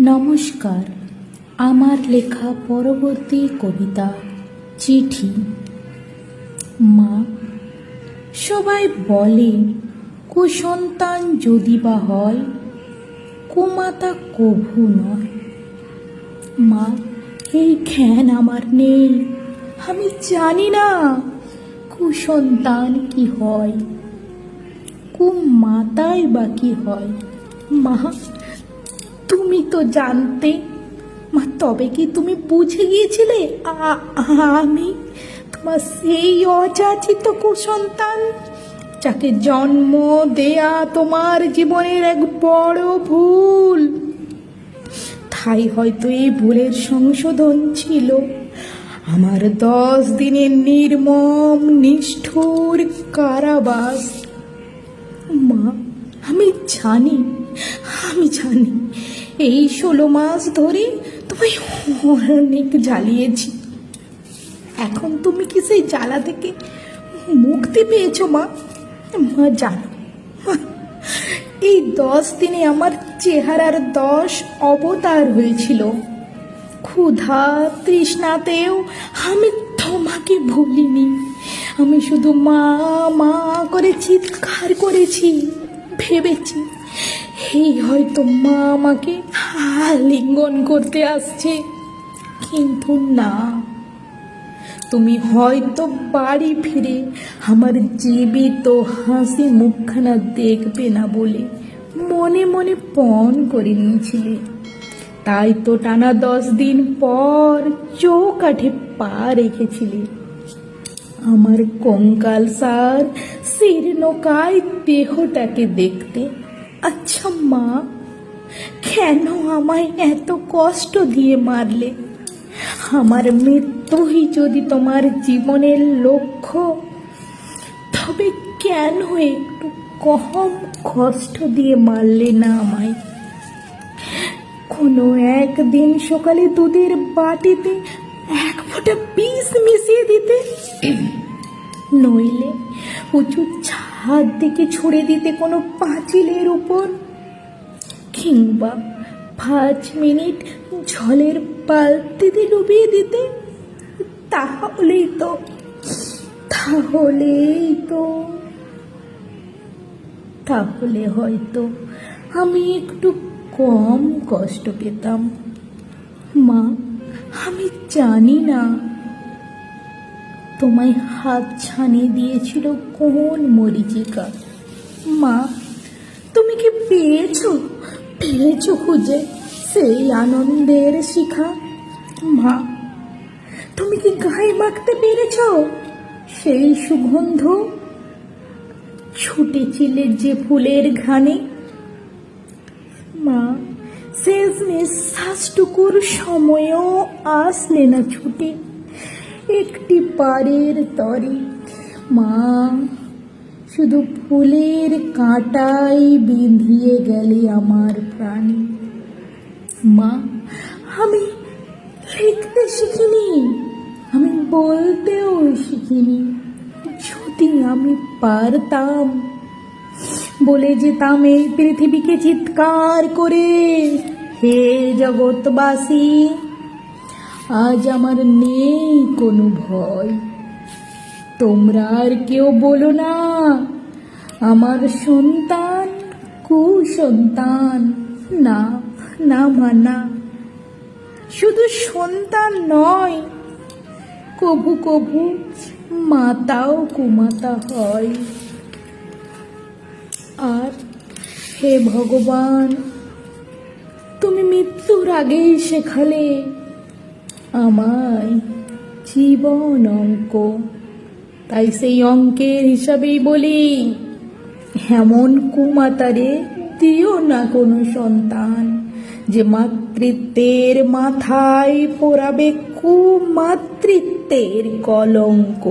নমস্কার। আমার লেখা পরবর্তী কবিতা চিঠি। মা, সবাই বলে কুসন্তান যদি বা হয়, কুমাতা কভু নয়। মা, এই জ্ঞান আমার নেই, আমি জানি না কুসন্তান কি হয়, কুমাতাই বা কি হয়। মা, তুমি তো জানতে। মা, তবে কি তুমি বুঝে গিয়েছিলে আমি তোমার সেই অযাচিত কুসন্তান, যাকে জন্ম দেয়া তোমার জীবনের এক বড় ভুল। তাই হয়তো এই ভুলের সংশোধন ছিল আমার 10 দিনের নির্মম নিষ্ঠুর কারাবাস। মা, আমি জানি এই 16 মাস ধরে তোমায় অনেক জ্বালিয়েছি। এখন তুমি কি সেই জ্বালা থেকে মুক্তি পেয়েছো? মা, জানো এই 10 দিনে আমার চেহারার 10 অবতার হয়েছিল। ক্ষুধা তৃষ্ণাতেও আমি তোমাকে ভুলিনি। আমি শুধু মা মা করে চিৎকার করেছি, ভেবেছি এই হয়তো মা আমাকে আলিঙ্গন করতে আসছে। কিন্তু না, তুমি হয়তো বাড়ি ফিরে আমার জীবিত হাসি মুখখানা দেখবে না বলে মনে মনে পণ করে নিয়েছিলে। তাই তো টানা 10 দিন পর চৌকাঠে পা রেখেছিলে আমার কঙ্কাল সার শীর্ণকায় দেহটাকে দেখতে। আচ্ছা মা, কেন আমায় এত কষ্ট দিয়ে মারলে? আমার মৃত্যুই যদি তোমার জীবনের লক্ষ্য, তবে কেন একটু কম কষ্ট দিয়ে মারলে না আমায়? কোনো একদিন সকালে দুধের বাটিতে 1 ফোঁটা বিষ মিশিয়ে দিতে, নইলে উঁচু ছাদ থেকে ছুঁড়ে দিতে কোনো পাঁচিলের উপর, কিংবা 5 মিনিট জলের বালতিতে ডুবিয়ে দিতে। তাহলে হয়তো আমি একটু কম কষ্ট পেতাম। মা, আমি জানি না তোমায় হাত ছানিয়ে দিয়েছিল কোন মরীচিকা। মা, তুমি কি পেয়েছো খুঁজে সেই আনন্দের শিখা? মা, তুমি কি গায়ে মাখতে পেরেছ সেই সুগন্ধ? ছুটেছিলে যে ফুলের ঘ্রাণে। মা, শেষ নিঃশ্বাসটুকুর সময়ও আসলে না ছুটে একটি পারের তরে। মা, শুধু ফুলের কাঁটাই বিঁধিয়ে গেলে আমার প্রাণে। মা, আমি লিখতে শিখিনি, আমি বলতেও শিখিনি। যদি আমি পারতাম, বলে যেতাম এই পৃথিবীকে চিৎকার করে, হে জগৎবাসী, আজ আমার নেই কোনো ভয়। তোমরা আর কেউ বলো না আমার সন্তান কুসন্তান। না না মা, না, শুধু সন্তান নয়, কভু কভু মাতাও কুমাতা হয়। আর হে ভগবান, তুমি মৃত্যুর আগেই শেখালে আমায় জীবন অঙ্ক। তাই সেই অঙ্কের হিসাবেই বলি, এমন কুমাতারে দিও না কোনো সন্তান যে মাতৃত্বের মাথায় পোড়াবে কুমাতৃত্বের কলঙ্ক।